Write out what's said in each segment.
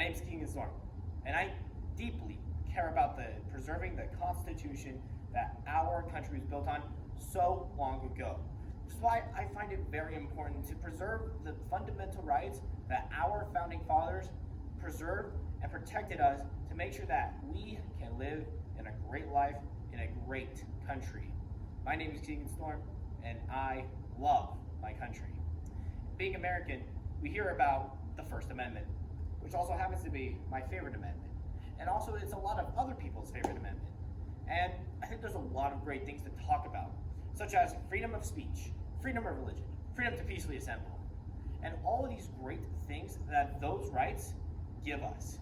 name is Keagan, and I deeply care about preserving the Constitution that our country was built on so long ago. Which is why I find it very important to preserve the fundamental rights that our founding fathers preserved and protected us to make sure that we can live in a great life in a great country. My name is Keagan, and I love my country. Being American, we hear about the First Amendment, which also happens to be my favorite amendment. And also it's a lot of other people's favorite amendment. And I think there's a lot of great things to talk about, such as freedom of speech, freedom of religion, freedom to peacefully assemble, and all of these great things that those rights give us.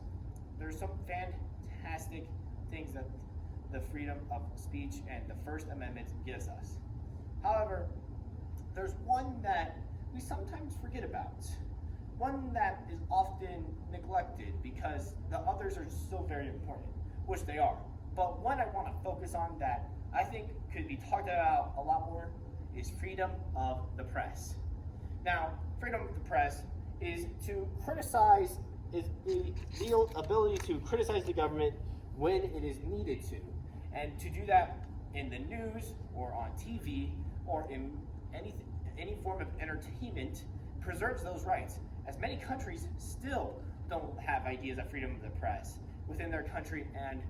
There's some fantastic things that the freedom of speech and the First Amendment gives us. However, there's one that we sometimes forget about, one that is often neglected because the others are so very important, which they are. But one I want to focus on that I think could be talked about a lot more is freedom of the press. Now, freedom of the press is to criticize, is the ability to criticize the government when it is needed to. And to do that in the news or on TV or in any form of entertainment preserves those rights, as many countries still don't have ideas of freedom of the press within their country, and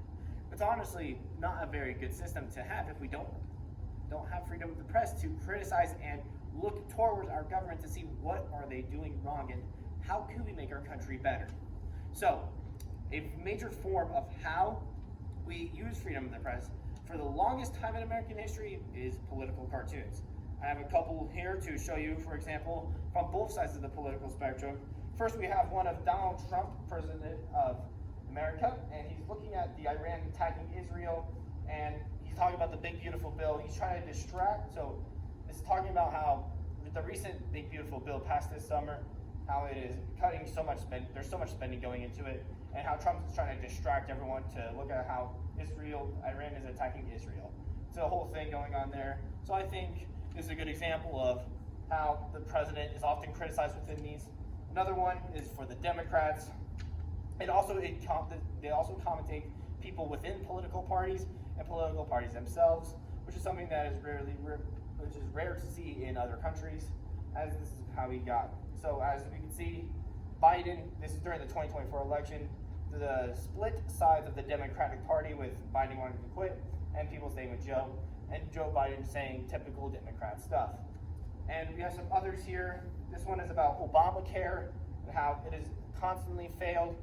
it's honestly not a very good system to have if we don't have freedom of the press to criticize and look towards our government to see what are they doing wrong and how can we make our country better. So a major form of how we use freedom of the press for the longest time in American history is political cartoons. I have a couple here to show you, for example, from both sides of the political spectrum. First, we have one of Donald Trump, President of America, and he's looking at the Iran attacking Israel, and he's talking about the big beautiful bill. He's trying to distract. So this is talking about how the recent big beautiful bill passed this summer, how it is cutting so much spend. There's so much spending going into it, and how Trump is trying to distract everyone to look at how Iran is attacking Israel. So a whole thing going on there. So I think this is a good example of how the president is often criticized within these. Another one is for the Democrats. They also commentate people within political parties and political parties themselves, which is something that is rare to see in other countries, as this is how we got. So as we can see, Biden, this is during the 2024 election, the split sides of the Democratic Party with Biden wanting to quit and people staying with Joe, and Joe Biden saying typical Democrat stuff. And we have some others here. This one is about Obamacare and how it has constantly failed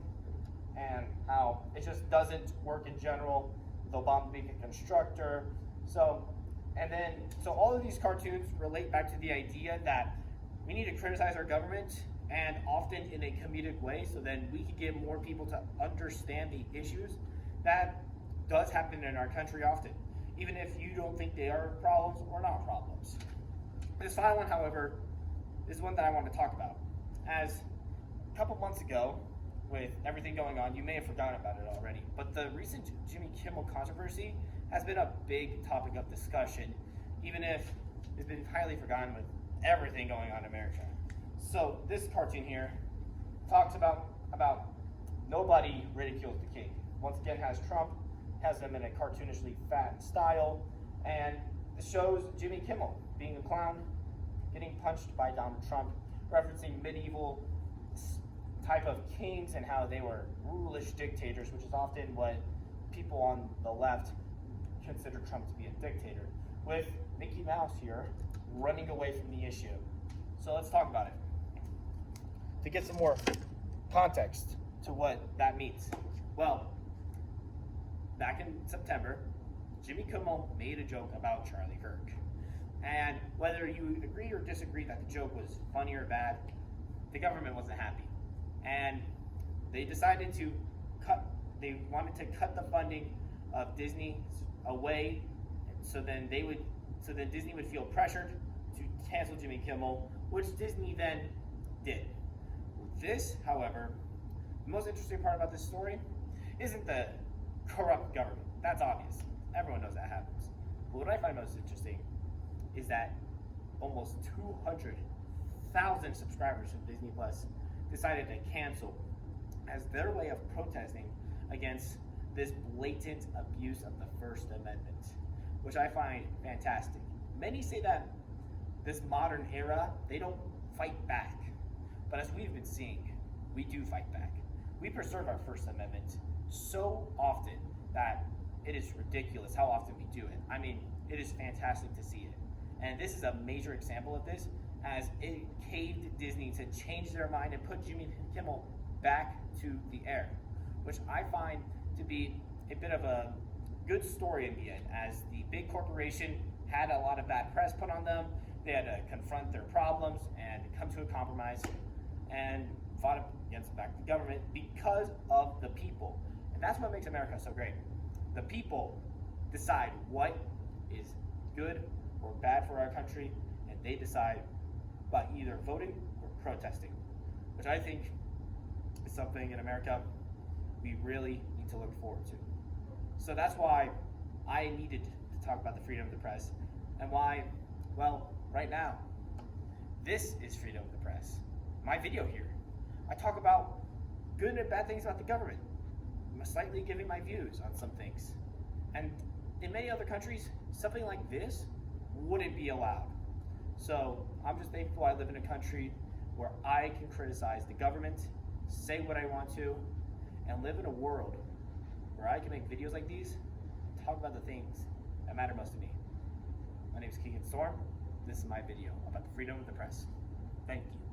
and how it just doesn't work in general, with Obama being a constructor. So all of these cartoons relate back to the idea that we need to criticize our government, and often in a comedic way, so then we can get more people to understand the issues that does happen in our country often, even if you don't think they are problems or not problems. This final one, however, is one that I want to talk about. As a couple months ago, with everything going on, you may have forgotten about it already, but the recent Jimmy Kimmel controversy has been a big topic of discussion, even if it's been highly forgotten with everything going on in America. So this cartoon here talks about nobody ridicules the king. Once again, has Trump, has him in a cartoonishly fat style, and it shows Jimmy Kimmel being a clown, getting punched by Donald Trump, referencing medieval type of kings and how they were rulerish dictators, which is often what people on the left consider Trump to be a dictator, with Mickey Mouse here running away from the issue. So let's talk about it to get some more context to what that means. Well, back in September, Jimmy Kimmel made a joke about Charlie Kirk. And whether you agree or disagree that the joke was funny or bad, the government wasn't happy. And they decided they wanted to cut the funding of Disney away, so then Disney would feel pressured to cancel Jimmy Kimmel, which Disney then did. This, however, the most interesting part about this story isn't the corrupt government. That's obvious. Everyone knows that happens. But what I find most interesting is that almost 200,000 subscribers from Disney Plus decided to cancel as their way of protesting against this blatant abuse of the First Amendment, which I find fantastic. Many say that this modern era, they don't fight back. But as we've been seeing, we do fight back. We preserve our First Amendment so often that it is ridiculous how often we do it. I mean, it is fantastic to see it. And this is a major example of this, as it caved Disney to change their mind and put Jimmy Kimmel back to the air, which I find to be a bit of a good story in the end, as the big corporation had a lot of bad press put on them. They had to confront their problems and come to a compromise and fought against the government because of the people. And that's what makes America so great. The people decide what is good or bad for our country, and they decide by either voting or protesting, which I think is something in America we really need to look forward to. So that's why I needed to talk about the freedom of the press, and why, well, right now, this is freedom of the press. My video here, I talk about good and bad things about the government. I'm slightly giving my views on some things. And in many other countries, something like this wouldn't be allowed. So I'm just thankful I live in a country where I can criticize the government, say what I want to, and live in a world where I can make videos like these, talk about the things that matter most to me. My name is Keagan. This is my video about the freedom of the press. Thank you.